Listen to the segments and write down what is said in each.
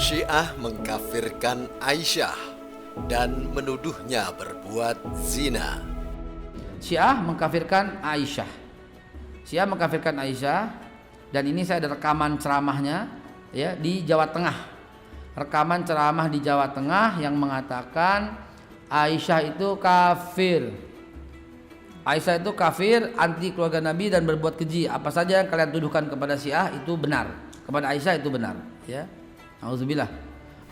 Syiah mengkafirkan Aisyah dan menuduhnya berbuat zina. Syiah mengkafirkan Aisyah. Syiah mengkafirkan Aisyah, dan ini saya ada rekaman ceramahnya ya di Jawa Tengah. Rekaman ceramah di Jawa Tengah yang mengatakan Aisyah itu kafir. Aisyah itu kafir, anti keluarga Nabi dan berbuat keji. Apa saja yang kalian tuduhkan kepada Syiah itu benar. Kepada Aisyah itu benar, ya. Auzubillah.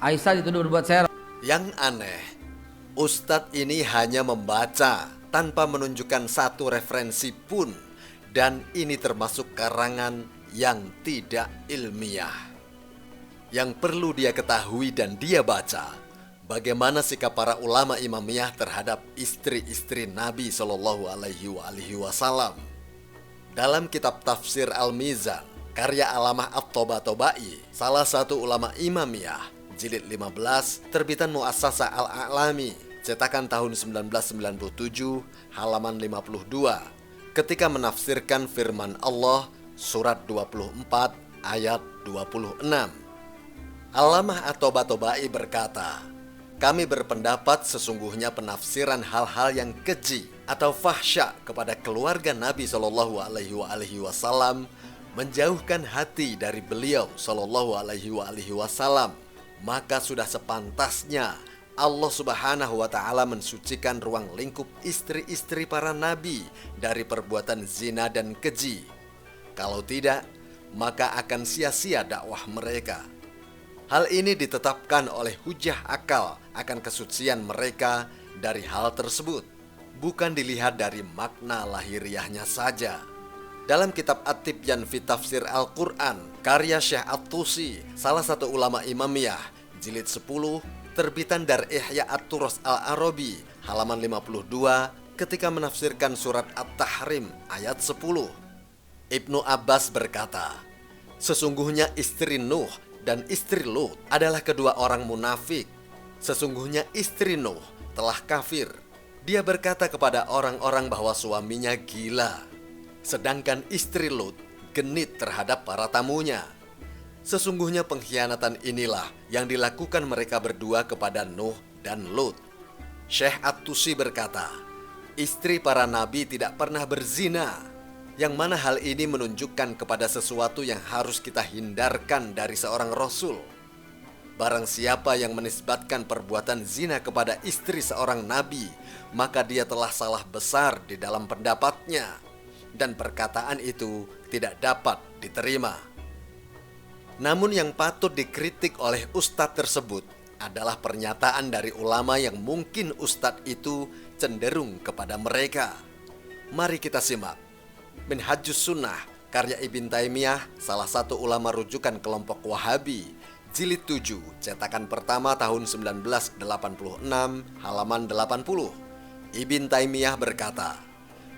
Aisyah dituduh berbuat syiar. Yang aneh, Ustadz ini hanya membaca tanpa menunjukkan satu referensi pun, dan ini termasuk karangan yang tidak ilmiah. Yang perlu dia ketahui dan dia baca, bagaimana sikap para ulama imamiyah terhadap istri-istri Nabi Shallallahu Alaihi Wasallam. Dalam kitab Tafsir Al-Mizan, karya Alamah At-Tabatabai, salah satu ulama imamiyah, jilid 15, terbitan Muassasah Al-A'lami, cetakan tahun 1997, halaman 52, ketika menafsirkan firman Allah surat 24 ayat 26. Alamah At-Tabatabai berkata, kami berpendapat sesungguhnya penafsiran hal-hal yang keji atau fahsya kepada keluarga Nabi Shallallahu Alaihi Wasallam menjauhkan hati dari beliau Shallallahu Alaihi Wasallam. Maka sudah sepantasnya Allah Subhanahu wa Ta'ala mensucikan ruang lingkup istri-istri para nabi dari perbuatan zina dan keji. Kalau tidak, maka akan sia-sia dakwah mereka. Hal ini ditetapkan oleh hujah akal akan kesucian mereka dari hal tersebut, bukan dilihat dari makna lahiriahnya saja. Dalam kitab At-Tibyan fi Tafsir Al-Quran, karya Syekh At-Tusi, salah satu ulama imamiyah, jilid 10, terbitan Dar Ihya At-Turas Al-Arabi, halaman 52, ketika menafsirkan surat At-Tahrim ayat 10. Ibnu Abbas berkata, sesungguhnya istri Nuh dan istri Lut adalah kedua orang munafik. Sesungguhnya istri Nuh telah kafir. Dia berkata kepada orang-orang bahwa suaminya gila. Sedangkan istri Lut genit terhadap para tamunya. Sesungguhnya pengkhianatan inilah yang dilakukan mereka berdua kepada Nuh dan Lut. Syekh At-Tusi berkata, istri para nabi tidak pernah berzina, yang mana hal ini menunjukkan kepada sesuatu yang harus kita hindarkan dari seorang rasul. Barang siapa yang menisbatkan perbuatan zina kepada istri seorang nabi, maka dia telah salah besar di dalam pendapatnya, dan perkataan itu tidak dapat diterima. Namun yang patut dikritik oleh ustadz tersebut adalah pernyataan dari ulama yang mungkin ustadz itu cenderung kepada mereka. Mari kita simak Minhajus Sunnah, karya Ibn Taimiyah, salah satu ulama rujukan kelompok Wahabi, jilid 7, cetakan pertama tahun 1986, halaman 80. Ibn Taimiyah berkata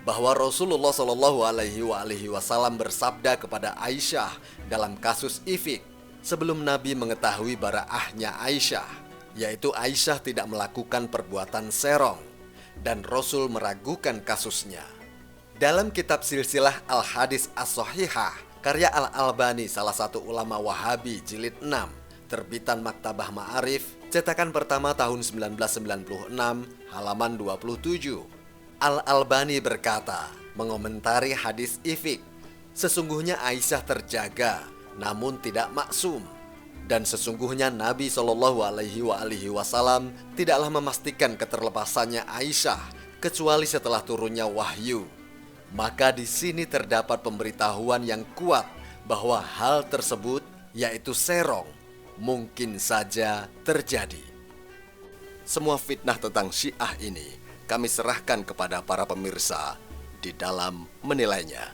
bahwa Rasulullah Shallallahu Alaihi Wasallam bersabda kepada Aisyah dalam kasus ifik sebelum Nabi mengetahui baraahnya Aisyah, yaitu Aisyah tidak melakukan perbuatan serong, dan Rasul meragukan kasusnya. Dalam kitab Silsilah Al-Hadis As-Sahihah, karya Al-Albani, salah satu ulama Wahabi, jilid 6, terbitan Maktabah Ma'arif, cetakan pertama tahun 1996, halaman 27. Al-Albani berkata, mengomentari hadis ifik, sesungguhnya Aisyah terjaga, namun tidak maksum. Dan sesungguhnya Nabi Shallallahu Alaihi Wasallam tidaklah memastikan keterlepasannya Aisyah kecuali setelah turunnya wahyu. Maka di sini terdapat pemberitahuan yang kuat bahwa hal tersebut, yaitu serong, mungkin saja terjadi. Semua fitnah tentang Syiah ini kami serahkan kepada para pemirsa di dalam menilainya.